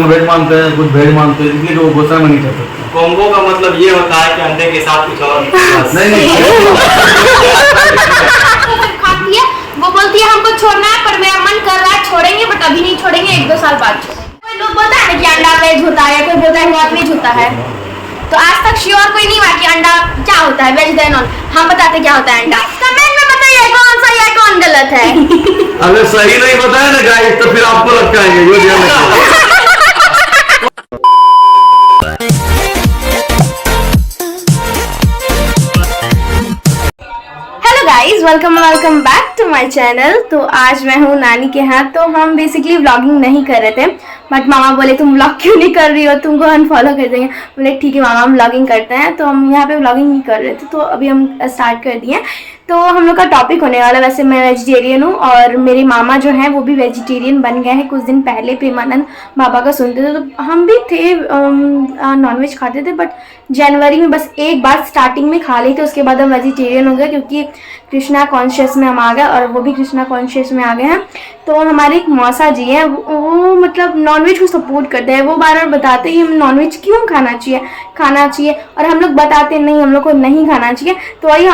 Non veg मानते हैं, कुछ वेज मानते हैं, इसलिए वो गोसा में नहीं कर सकते। कॉम्बो का मतलब ये होता है कि अंडे के साथ कुछ और नहीं खाती है, वो बोलती है हमको छोड़ना है पर मेरा मन कर रहा है छोड़ेंगे, बट अभी नहीं छोड़ेंगे, 1-2 साल बाद छोड़ेंगे। कोई लोग बोलता है ना कि अंडा वेज होता है, कोई बोलता है नॉन वेज होता है, तो आज तक श्योर कोई नहीं हुआ कि अंडा क्या होता है, वेज है नॉन। हम बताते क्या होता है अंडा, कमेंट में बताइए कौन सही है कौन गलत है। अगर सही नहीं बताया ना गाइस तो फिर आपको लटकाएंगे, ये ध्यान रखिए। Guys welcome back to my channel. तो आज मैं हूँ नानी के यहाँ। तो हम बेसिकली व्लॉगिंग नहीं कर रहे थे, बट मामा बोले तुम व्लॉग क्यों नहीं कर रही हो, तुमको अनफॉलो कर देंगे। बोले ठीक है मामा हम व्लॉगिंग करते हैं। तो हम यहाँ पे व्लॉगिंग नहीं कर रहे थे, तो अभी हम स्टार्ट कर दिए। तो हम लोग का टॉपिक होने वाला, वैसे मैं वेजिटेरियन हूँ और मेरे मामा जो हैं वो भी वेजिटेरियन बन गए हैं। कुछ दिन पहले प्रेमानंद बाबा का सुनते थे, तो हम भी थे नॉनवेज खाते थे, बट जनवरी में बस एक बार स्टार्टिंग में खा ली थी, उसके बाद हम वेजिटेरियन हो गए क्योंकि कृष्णा कॉन्शियस में हम आ गए और वो भी कृष्णा कॉन्शियस में आ गए हैं। तो हमारे एक मौसा जी हैं, वो मतलब नॉनवेज को सपोर्ट करते हैं। वो बार बार बताते हैं हम नॉनवेज क्यों खाना चाहिए और हम लोग बताते नहीं, हम लोग को नहीं खाना चाहिए। तो वही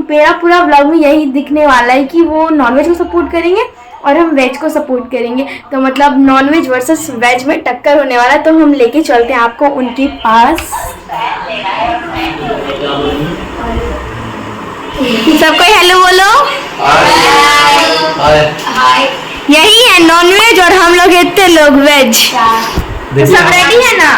मेरा पूरा व्लॉग में यही दिखने वाला है कि वो नॉनवेज को सपोर्ट करेंगे और हम वेज को सपोर्ट करेंगे। तो मतलब नॉनवेज वर्सेस वेज में टक्कर होने वाला है। तो हम लेके चलते हैं आपको उनके पास। सबको हेलो बोलो। हाय। यही है नॉनवेज और हम लोग इतने लोग वेज। तो सब रेडी है ना?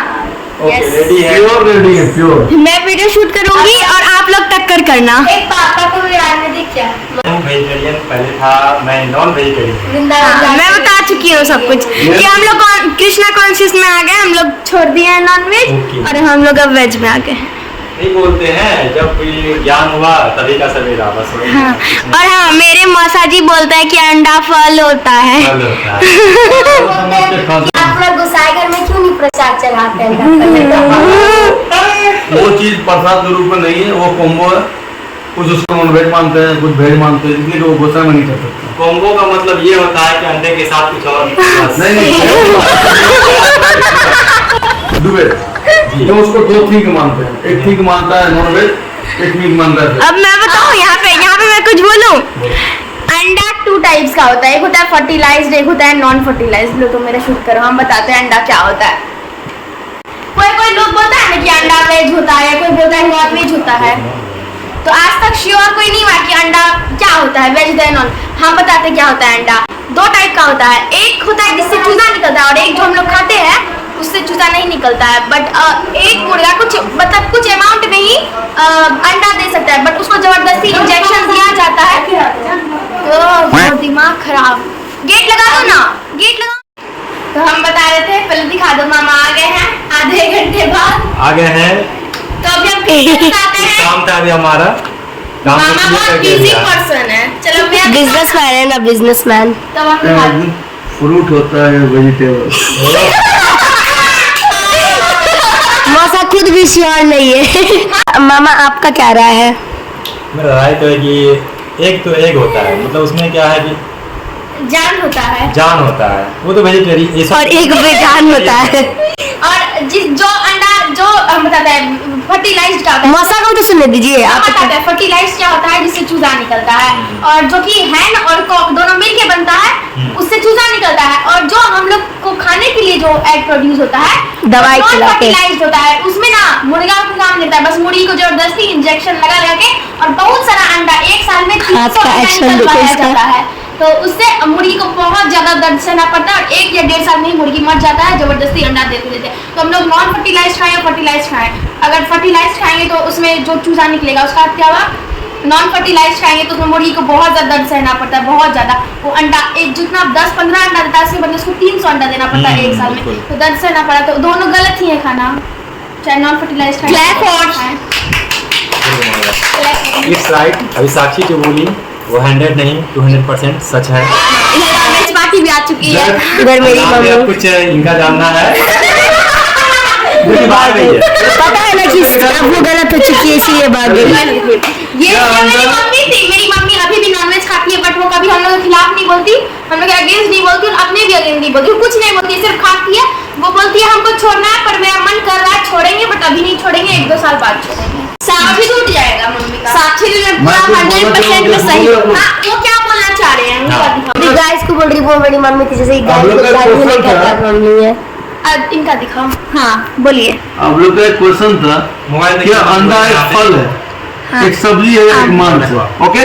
रेडी है, रेडी है प्योर। मैं वीडियो शूट करूंगी और आप लोग टक्कर करना। एक पापा को भी आने दिख क्या? वेजिटेरियन पहले था, मैं नॉन वेजिटेरियन। मैं बता चुकी हूँ सब कुछ कि हम लोग कृष्णा कॉन्शियस में आ गए, हम लोग छोड़ दिए हैं नॉनवेज और हम लोग अब वेज में आ गए। नहीं बोलते हैं जब कोई ज्ञान हुआ तभी का सवेरा, बस वही। हाँ। और हाँ, मेरे मौसा जी बोलता है कि अंडा फल होता है। फल होता है। आप लोग गुस्साए घर में क्यों नहीं प्रसाद चढ़ाते हैं? वो चीज प्रसाद के रूप में नहीं है, वो कॉम्बो है। कुछ उसको नॉन वेज मानते हैं, कुछ वेज मानते हैं, इसलिए वो गोसा में नहीं कर सकते। कॉम्बो का मतलब ये होता है कि अंडे के साथ कुछ और नहीं दुबे तो उसको दो ठीक मानते हैं, एक ठीक मानता है नॉन वेज, एक ठीक मानता है। अब मैं बताऊँ यहाँ पे मैं कुछ बोलूँ। अंडा 2 टाइप्स का होता है, एक होता है फर्टिलाइज्ड, एक होता है नॉन फर्टिलाइज्ड। लो तो मेरा शूट करो, हम बताते हैं अंडा क्या होता है। कोई लोग बोलता है ना कि अंडा वेज होता है, कोई बोलता है नॉन वेज होता है, तो आज तक श्योर कोई नहीं हुआ कि अंडा क्या होता है, वेज है नॉन। हम बताते क्या होता है। अंडा 2 टाइप का होता है, एक होता है जिससे चूजा निकलता है और एक जो हम लोग खाते हैं उससे चूजा नहीं निकलता है। बट एक मुर्गा कुछ अमाउंट में ही अंडा दे सकता है, बट उसको जबरदस्ती इंजेक्शन दिया जाता है। तो दिमाग खराब। गेट लगा दो ना, गेट लगा। तो हम बता रहे थे, पहले दिखा दो। मामा आ गए हैं आधे घंटे बाद। आ गए हैं। तो अभी हम बताते हैं। काम था अभी हमारा। मामा बहुत बिजी पर्सन है। चलो बिजनेसमैन है ना, बिजनेसमैन। तब हम दिखा दो। फ्रूट होता है वेजिटेबल। मौसा खुद भी श्योर नहीं है। मामा आपका क्या राय है? मेरा राय तो है कि एक तो एग होता है, मतलब उसमें क्या है कि जान होता है, जान होता है, वो तो वेजिटेरियन। और एक बेजान होता है। और जो अंडा जो हम बताते हैं फर्टिलाइज्ड का होता है। मौसा को तो सुनने दीजिए। आप बताते हैं फर्टिलाइज्ड क्या होता है, जिससे चूजा निकलता है, और जो कि हैन और कॉक दोनों मिलके बनता है, उससे चूजा निकलता है। और जो हम लोग को खाने के लिए जो एग प्रोड्यूस होता है, दवाई फर्टिलाइज्ड होता है। उसमें ना मुर्गा को काम देता है, बस मुर्गी को जबरदस्ती इंजेक्शन लगा के और बहुत सारा अंडा एक साल में 300 निकलवाया जाता है। तो उससे मुर्गी को बहुत ज्यादा दर्द सहना पड़ता है और 1 या 1.5 साल में ही मुर्गी मर जाता है, जबरदस्ती अंडा देते। तो हम लोग नॉन फर्टिलाइज्ड खाएं या फर्टिलाइज्ड खाएं। अगर फर्टिलाइज्ड खाएंगे तो उसमें जो चूजा निकलेगा उसका क्या हुआ, नॉन फर्टिलाइज्ड खाएंगे तो उसमें मुर्गी को बहुत ज्यादा दर्द सहना पड़ता है, बहुत ज्यादा। वो अंडा एक जितना 10-15 अंडा देता है, उसके बदले उसको 300 अंडा देना पड़ता है 1 साल में। तो दर्द सहना पड़ा। तो दोनों गलत ही है खाना, चाहे नॉन फर्टिलाइज्ड खाएं। It's right. अभी साक्षी जो बोली वो 100 नहीं 200% सच है। नॉनवेज पार्टी भी आ चुकी है इधर मेरी मम्मी। कुछ इनका जानना है। पता है ना कि वो गलत हो चुकी है, इसलिए बात ये मेरी मम्मी थी। मेरी मम्मी अभी भी नॉनवेज खाती है, बट वो कभी हम लोग के खिलाफ नहीं बोलती, हम लोग के अगेंस्ट नहीं बोलती और अपने भी अगेंस्ट नहीं बोलती, कुछ नहीं बोलती, सिर्फ खाती है। वो बोलती है अभी नहीं छोड़ेंगे, 1-2 साल बाद छोड़ेंगे। साक्षी टूट जाएगा मम्मी का। साक्षी ने मैं कुछ बोलना 100% में चाहूँ सही। तो बोलो। हाँ, वो क्या बोलना चाह रहे हैं उनका दिखाओ। मेरी गाइस को बोल रही, वो मेरी मम्मी थी, जैसे आप लोग का क्वेश्चन था। मम्मी है। अब इनका दिखाओ। हाँ बोलिए। आप लोग का एक क्वेश्चन था मोबाइल कि अंडा एक फल है, हाँ। एक सब्जी है, एक मांस है। Okay,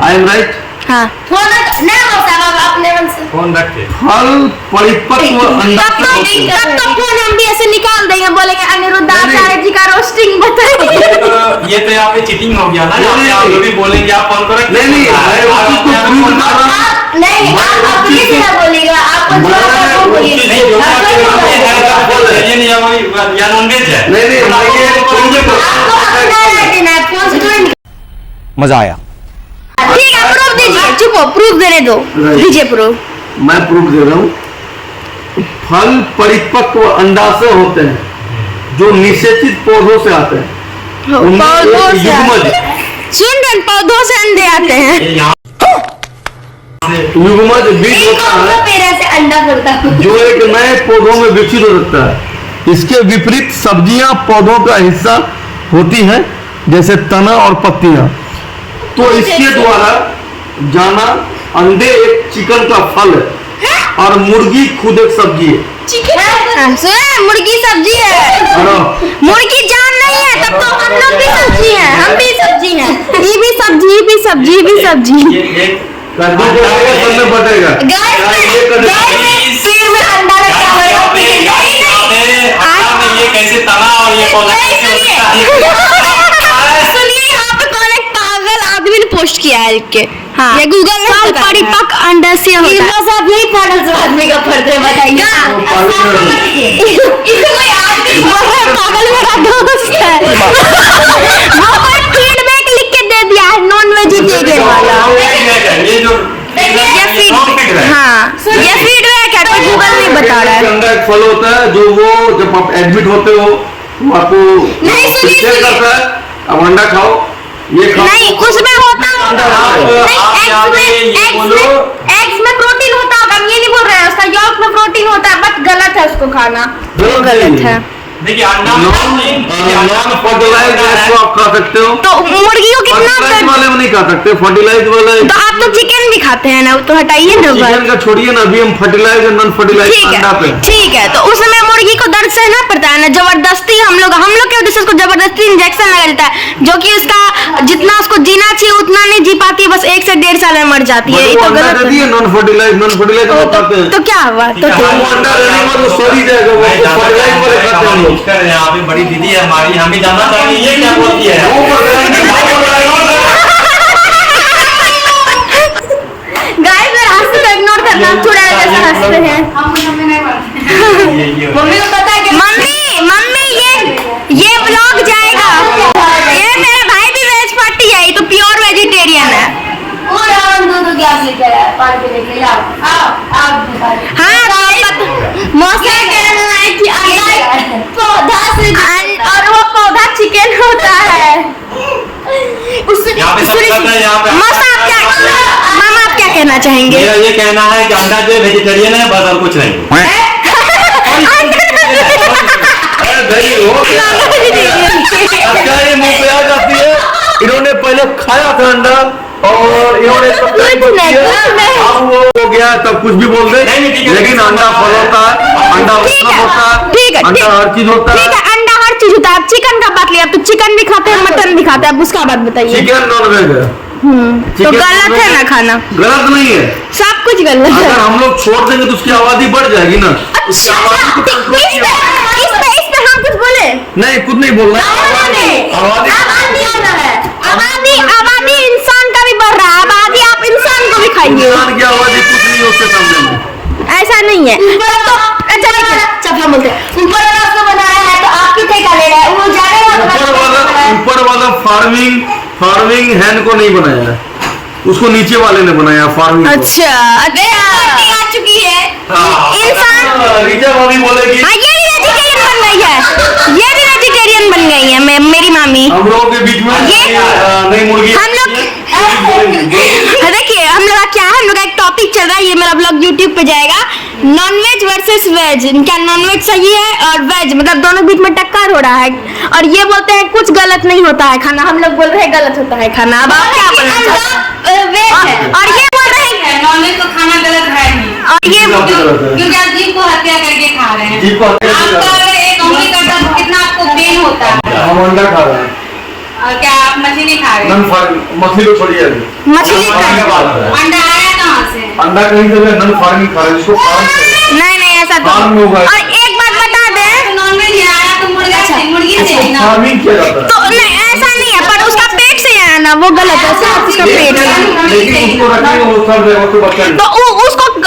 I am right. हाँ फोन ना हो साहब, अपने मन से फोन रखे फल परिपक्व अंडा तब से होते हैं। तो फोन हम भी ऐसे निकाल देंगे, बोलेंगे अनिरुद्ध नहीं, आचार्य जी का रोस्टिंग बताइए। ये तो यहाँ पे चीटिंग हो गया ना। नहीं, आप लोग भी बोलेंगे आप फोन करें। नहीं नहीं, मैं उस चीज को प्रूव कर रहा हूँ। नहीं, आप अपनी तरह बोलेगा, आपको जो आता है वो बोलिए। नहीं, जो आप कोई आप बोलिए। वेजिटेरियन या नॉनवेज है। नहीं नहीं, मैं ये आपको अपना राय देना है, फोन से थोड़ी मजा आया। ठीक है, प्रूफ दीजिए। चुप हो, प्रूफ देने दो। Right. दीजिए प्रूफ। मैं प्रूफ दे रहा हूँ। फल परिपक्व अंडा से होते हैं जो निषेचित पौधों से आते हैं। उनमें पौधों एक से युग्मज सुन रहे हैं, पौधों से अंडे आते हैं। ये यहाँ युग्मज बीज एक होता और है पेड़ से अंडा फूटता है। जो एक नए पौधों में विकसित हो सकता है। इसके विपरीत सब्जियां पौधों का हिस्सा होती हैं, जैसे तना और पत्तियां। तो इसके द्वारा जाना अंडे एक चिकन का फल है और मुर्गी खुद एक सब्जी है। चिकन सुन, मुर्गी सब्जी है, और मुर्गी जान नहीं है, तब तो हम लोग भी सब्जी हैं, हम भी सब्जी हैं। ये भी सब्जी, ये भी सब्जी, ये भी सब्जी। ये एक कद्दू को सब में बटेगा। पेड़ में अंडा रखा हुआ है, वो पेड़ ये कैसे तना और ये पौधा कैसे होता है? सुनिए, यहाँ पे कौन एक पागल आदमी ने पोस्ट किया है लिख के। हाँ, ये गूगल में परिपक्व अंडा से होता है। बस आप यही पागल से आदमी का फर्क है, बताइए। इसे कोई आदमी वो पागल मेरा दोस्त है। वो पर फीडबैक लिख के दे दिया है, नॉन वेजिटेरियन वाला। ये जो ये फीड है। हाँ, ये फीडबैक है, कोई गूगल नहीं बता रहा है। अंडा एक फल होता है जो वो जब आप एडमिट होते हो वो आपको नहीं, सुनिए, चेक सुनिए। करता है, अब अंडा खाओ, ये खाओ। नहीं, उसमें होता अंडा आप यहाँ पे ये बोलो। एग्स में प्रोटीन होता होगा, हम ये नहीं बोल रहे हैं। उसका यॉल्क में प्रोटीन होता है, बट गलत है उसको खाना। गलत है। देखिए अंडा नॉन फर्टिलाइज इसको आप खा सकते हो। तो मुर्गी को कितना फर्टिलाइज वाले में नहीं खा सकते, फर्टिलाइज वाले। तो आप तो चिकन भी खाते हैं ना, तो हटाइए ना चिकन बात। का छोड़िए ना, अभी हम फर्टिलाइज और नॉन फर्टिलाइज ठीक अंडा पे। है, ठीक है। तो उसमें मुर्गी को दर्द सहना पड़ता है ना, जबरदस्ती हम लोग के वजह से उसको जबरदस्ती इंजेक्शन लगा देता है, जो कि उसका जितना उसको जीना चाहिए उतना नहीं जी पाती है, बस 1 से 1.5 साल में मर जाती है। ये तो गलत है। नॉन फर्टिलाइज हम खाते हैं। तो क्या हुआ? तो ठीक है, वो अंडा देने के बाद वो सड़ ही जाएगा, वो फर्टिलाइज वाले खाते हैं हम लोग। यहाँ पे बड़ी दीदी है हमारी, हम भी जानना चाहेंगे ये क्या बोलती है। गाइस, मैं रास्ते को इग्नोर करना, थोड़ा ऐसा हंसते हैं। मम्मी को पता है कि मम्मी ये व्लॉग जाएगा। ये मेरा भाई भी वेज पार्टी है, ये तो प्योर वेजिटेरियन है। वो रावण दूध गैस लेके आया है, पानी पीने के लिए। आओ आप हाँ, मौसम कहना है कि पौधा से और वो पौधा चिकन होता है। यहाँ पे सब सच है, यहाँ पे मामा आप क्या कहना चाहेंगे? मेरा ये कहना है कि अंडा जो वेजिटेरियन है बस और कुछ नहीं। अच्छा, ये मुंह पे आ जाती है। इन्होंने पहले खाया था अंडा और इन्होंने कुछ नहीं। अब वो हो गया तब कुछ भी बोल दे। नहीं, ठीक है। लेकिन अंडा फल होता है, अंडा ठीक मतलब है, होता है, ठीक है, अंडा हर चीज होता ठीक है। है, अंडा हर चीज होता है। आप चिकन का बात लिया, तो चिकन भी खाते हैं, मटन भी खाते हैं, आप उसका बात बताइए। चिकन नॉन वेज है। तो चिकन गलत non-veg है ना खाना, गलत नहीं है। सब कुछ गलत है। अगर हम लोग छोड़ देंगे तो उसकी आबादी बढ़ जाएगी ना। उसकी अच्छा, आबादी को control किया जाए। इस पे हम कुछ बोले? नहीं, कुछ नहीं बोलना है। आबादी आबादी इंसान का भी बढ़ रहा है। आबादी आप इंसान को भी खाइए, इंसान की आबादी कुछ नहीं है उसके सामने में। ऐसा नहीं है। तो अच्छा देखिए, चपला बोलते हैं। ऊपर वाला उसने बनाया है तो आप कितने का ले रहा है? वो जाने ऊपर वाला फार्मिंग हैंड को नहीं बनाया है, उसको नीचे वाले ने बनाया फार्मिंग। अच्छा आ चुकी है इंसान। रीजा भाभी बोलेगी हाँ, ये भी वेजिटेरियन बन गई है, ये भी वेजिटेरियन बन गई है। मेरी मामी हम लोगों के बीच में नहीं मुर्गी। हम लोग देखिए, हम लोग का क्या है, हम लोग का एक टॉपिक चल रहा है। ये मेरा ब्लॉग YouTube पे जाएगा, नॉनवेज वर्सेस वेज, क्या नॉनवेज सही है और वेज मतलब दोनों बीच में टक्कर हो रहा है, और ये बोलते हैं कुछ गलत नहीं होता है खाना, हम लोग बोल रहे हैं गलत होता है खाना। अब आप क्या बोलना चाहते हैं? वेज है और ये बोल रहे हैं नॉनवेज तो खाना गलत है ही, और ये क्योंकि आप जीव को हत्या करके खा रहे हैं। जीव को हत्या करके आपका अगर एक उंगली कटा तो कितना आपको पेन होता है, हम अंडा खा रहे हैं, और क्या आप मछली नहीं खा रहे हैं? नन फार्मिंग मछली को छोड़िए अभी। मछली अंडा आया कहाँ से? अंडा कहीं से भी नन फार्मिंग खा रहे हैं, इसको फार्म से नहीं ऐसा तो। फार्म में होगा, और एक बात बता दें, नॉनवेज आया तो मुर्गा से, मुर्गी से ही ना। फार्मिंग किया जाता है। तो नहीं ऐसा नहीं है, पर उसका पेट से आया ना, वो गलत है, सिर्फ उसका पेट से। लेकिन उसको रखने वो सब जगह तो बच्चा नहीं। तो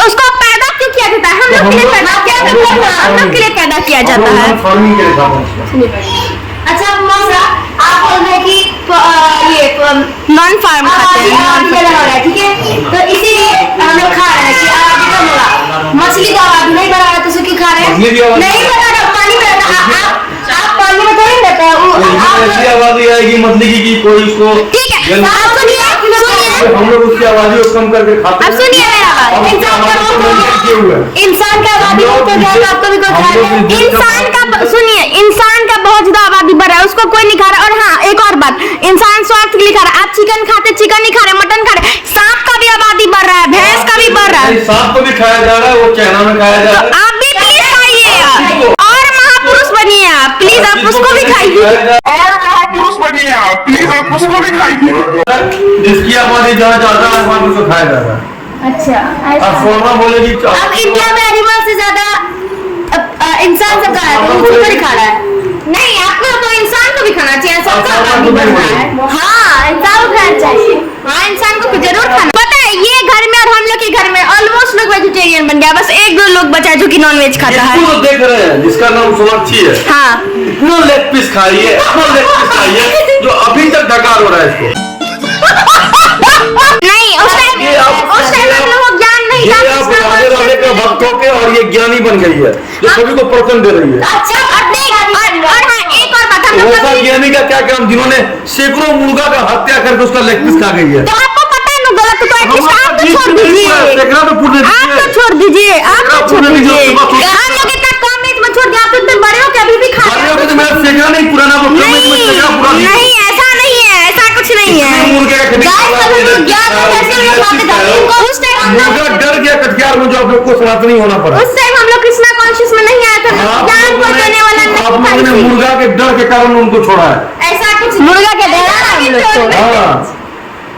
उसको पैदा क्यों किया जाता है? हम लोग के लिए पैदा किया जाता है, हम लोग के लिए पैदा किया जाता है। फार्मिंग के लिए खाते हैं। अच्छा मौसा, आप बोल रहे हैं कि ये नॉन फार्म खाते हैं, आबादी ज्यादा हो रहा है, ठीक है, तो इसीलिए हम लोग खा रहे हैं कि आबादी कम होगा। मछली तो आबादी नहीं बढ़ा रहा है, तो उसे क्यों खा रहे हैं? मछली भी आबादी- नहीं बढ़ा रहा, पानी में रहता है। आप पानी में थोड़ी रहता है ऐसी आबादी आएगी मछली की कि कोई उसको ठीक है। जल- आप सुनिए हम लोग उसकी आबादी को कम करके खाते अब सुनिए मेरा बात। और उसकी आबादी को नहीं किए हुए हैं। इंसान का आबादी हम लोग बढ़ जाएगा, आपको भी कोई खा हम लोग रहा है। इस देश इंसान का सुनिए, इंसान का बहुत ज्यादा आबादी बढ़ रहा है, उसको कोई नहीं खा रहा। और हाँ एक और बात, इंसान स्वार्थ के लिए खा रहा है। आप चिकन खाते, चिकन नहीं खा रहे, मटन खा रहे, सांप का भी आबादी बढ़ रहा है, भैंस का भी बढ़ रहा है। सांप को भी खाया जा रहा है, वो चाइना में खाया जा रहा है। आप भी प्लीज खाइए और महापुरुष बनिए आप, प्लीज आप उसको भी खाइए। जिसकी आबादी जहाँ ज्यादा है वहाँ उसको खाया जा रहा है। अच्छा, अब फोरमा बोलेगी अब इंडिया में एनिमल से ज्यादा इंसान सब खा रहा है, तो उसको थोड़ी खा रहा है। नहीं आपको तो इंसान को भी खाना चाहिए, सबका इंसान आबादी को बढ़ नहीं रहा है। हाँ, इंसान को खाना चाहिए। हाँ इंसान को जरूर खाना। पता है ये घर में और हम लोग के घर में ऑलमोस्ट लोग वेजिटेरियन बन गया, बस एक दो लोग बचा है जो कि नॉन वेज खाता है। इसको देख रहे हैं जिसका नाम सोनाक्षी है, हाँ इतना लेग पीस खाइए, इतना लेग पीस खाइए जो अभी तक डकार हो रहा है इसको। नहीं उस टाइम ये आप- हम लोगों को ज्ञान नहीं ये था। आप राधे राधे के भक्त होके और ये ज्ञानी बन गई है जो सभी को प्रवचन दे रही है। अच्छा, और देख और हाँ एक और बात, हम लोग वैसा कभी- ज्ञानी का क्या काम जिन्होंने सैकड़ों मुर्गा का हत्या करके उसका लेग पीस खा गई है। तो आपको पता है ना गलत, तो एटलीस्ट आप तो छोड़ सैकड़ा दीजिए, तो पूर्ण आप तो छोड़ दीजिए, आप तो छोड़ पूर्ण दीजिए। दीजिए। हम लोग इतना कम एज में छोड़ दिया, आप तो इतने बड़े हो के अभी भी खा रहे हो। तो मेरा सैकड़ा नहीं पुराना, वो कम एज में सैकड़ा पूरा नहीं नहीं ऐसा नहीं है, ऐसा कुछ नहीं है। मुर्गे का खरीद गाइस, कभी भी ज्ञान हो वैसे हम लोग खाते थे। इनको उस टाइम हम लोग मुर्गा डर गया कटियार में जो आप लोग को सनातनी होना पड़ा। उस टाइम हम लोग कृष्णा कॉन्शियस में नहीं आया था, आप ज्ञान को लोगों ने- देने वाला आप नहीं लोगों ने था। मुर्गा के डर के कारण उनको छोड़ा है। ऐसा कुछ मुर्गा के डरा हम लोग को। हाँ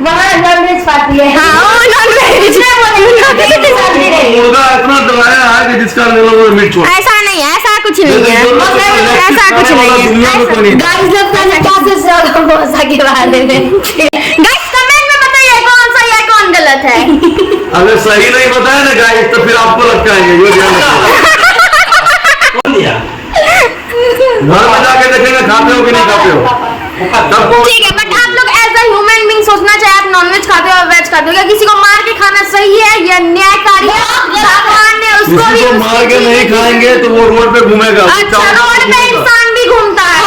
वहाँ नॉनवेज पार्टी है। हाँ वो नॉनवेज मुर्गा इतना डराया है कि जिसका लोगों ने मीट छोड़ा। ऐसा नहीं है, ऐसा कुछ नहीं है, ऐसा कुछ नहीं है। दुनिया में कोई नहीं। गाइस, लोग क्या सोच रहे हो मौसा के बारे में? गाइस कमेंट में बताइए कौन सही है कौन गलत है। अगर सही नहीं बताया ना गाइस तो फिर आपको लटकाएंगे, ये ध्यान रखिए। कौन दिया? घर में जाके देखेंगे खाते हो कि नहीं खाते हो। तब को ठीक है, बट आप लोग एज अ ह्यूमन बीइंग सोचना चाहिए, आप नॉनवेज खाते हो और वेज खाते हो, क्या किसी को मार के खाना सही है या न्यायकारी है? भगवान ने उसको किसी भी को मार के नहीं खाएंगे तो वो रोड पे घूमेगा। अच्छा रोड पे इंसान भी घूमता है,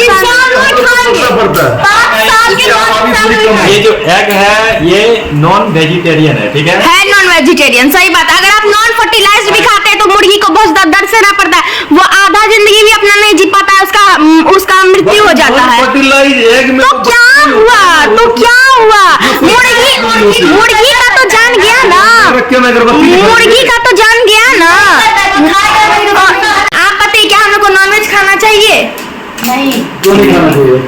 इंसान रोड खाएंगे। पड़ता है। 5 साल के इसकी आबादी बाद थोड़ी इंसान कम है। ये जो एग है ये नॉन वेजिटेरियन है, ठीक है? है नॉन वेजिटेरियन, सही बात। अगर आप नॉन फर्टिलाइज्ड भी खाते हैं तो मुर्गी को बहुत ज्यादा दर्द सहना पड़ता है, वो आधा जिंदगी भी अपना नहीं जी पाता है, उसका मृत्यु हो जाता है। फर्टिलाइज एग में तो क्या हुआ, तो क्या हुआ? मुर्गी का तो जान गया ना, रखे में अगरबत्ती मुर्गी का तो जान गया ना। आप बताइए क्या हम लोग को नॉनवेज खाना चाहिए? नहीं, क्यों नहीं खाना चाहिए?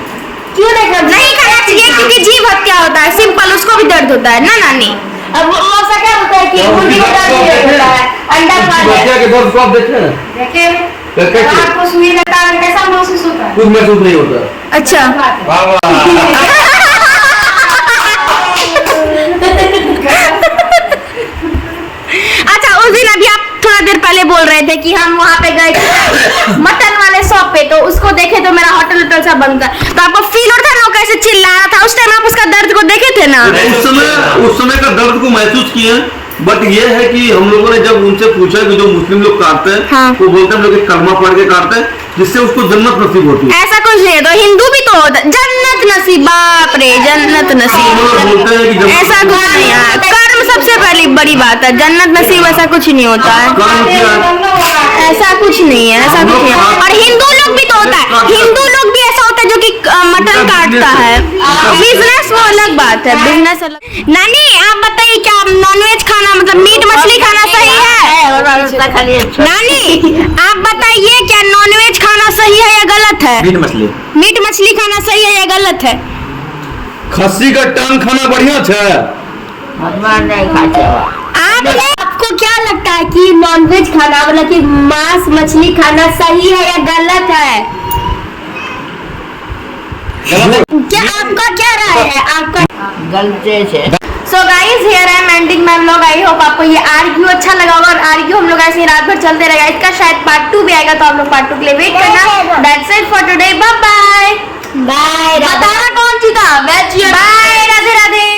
क्यों नहीं करना? नहीं खाना चाहिए क्योंकि जीव हत्या होता है, सिंपल, उसको भी दर्द होता है ना नानी। अब मौसा क्या होता है कि मुर्गी को दर्द नहीं होता है, अंडा खा ले। बच्चा के दर्द को आप देखे हैं? देखे, आपको सुई लगता है, कैसा महसूस होता है? कुछ महसूस नहीं होता। अच्छा वाह वाह। अच्छा उस दिन अभी आप थोड़ा देर पहले बोल रहे थे कि हम वहाँ पे गए थे मटन वाले शॉप पे, तो उसको देखे तो मेरा होटल होटल सा बंद था, तो आपको फील होता है ना कैसे चिल्ला रहा था? उस टाइम आप उसका दर्द को देखे थे ना? उस समय का दर्द को महसूस किए हैं, बट ये है कि हम लोगों ने जब उनसे पूछा कि जो मुस्लिम लोग काटते हैं हाँ। वो बोलते हैं हम लोग एक कलमा पढ़ के काटते हैं जिससे उसको जन्नत नसीब होती है। ऐसा कुछ नहीं है, तो हिंदू भी तो होता है जन्नत नसीब, बाप रे जन्नत हम लोग बोलते हैं कि नसीब, जब ऐसा कुछ नहीं है, कर्म सबसे पहली बड़ी बात है, जन्नत नसीब ऐसा कुछ नहीं होता है, कर्म किया, ऐसा कुछ नहीं है, ऐसा कुछ नहीं है। और हिंदू लोग भी तो होता है, हिंदू लोग भी ऐसा होता है जो कि मटन काटता है। बिजनेस वो अलग बात है, बिजनेस अलग। नानी आप बताइए, क्या नॉनवेज खाना मतलब मीट मछली खाना सही है? नानी आप बताइए, क्या नॉनवेज खाना सही है या गलत है? मीट मछली मीट मछली खाना सही है या गलत है? खस्सी का टांग खाना बढ़िया है। आपको क्या लगता है कि नॉनवेज खाना मतलब कि मांस मछली खाना सही है या गलत है? क्या आपका क्या राय है? आपका so guys here I am ending my vlog. I hope आपको ये आर्ग्यू अच्छा लगा होगा, और आर्ग्यू हम लोग ऐसे ही रात भर चलते रहेगा। इसका शायद पार्ट 2 भी आएगा, तो आप लोग पार्ट 2 के लिए वेट करना। That's it for today, bye bye. Bye. बताना कौन जीता? बाय, राधे राधे।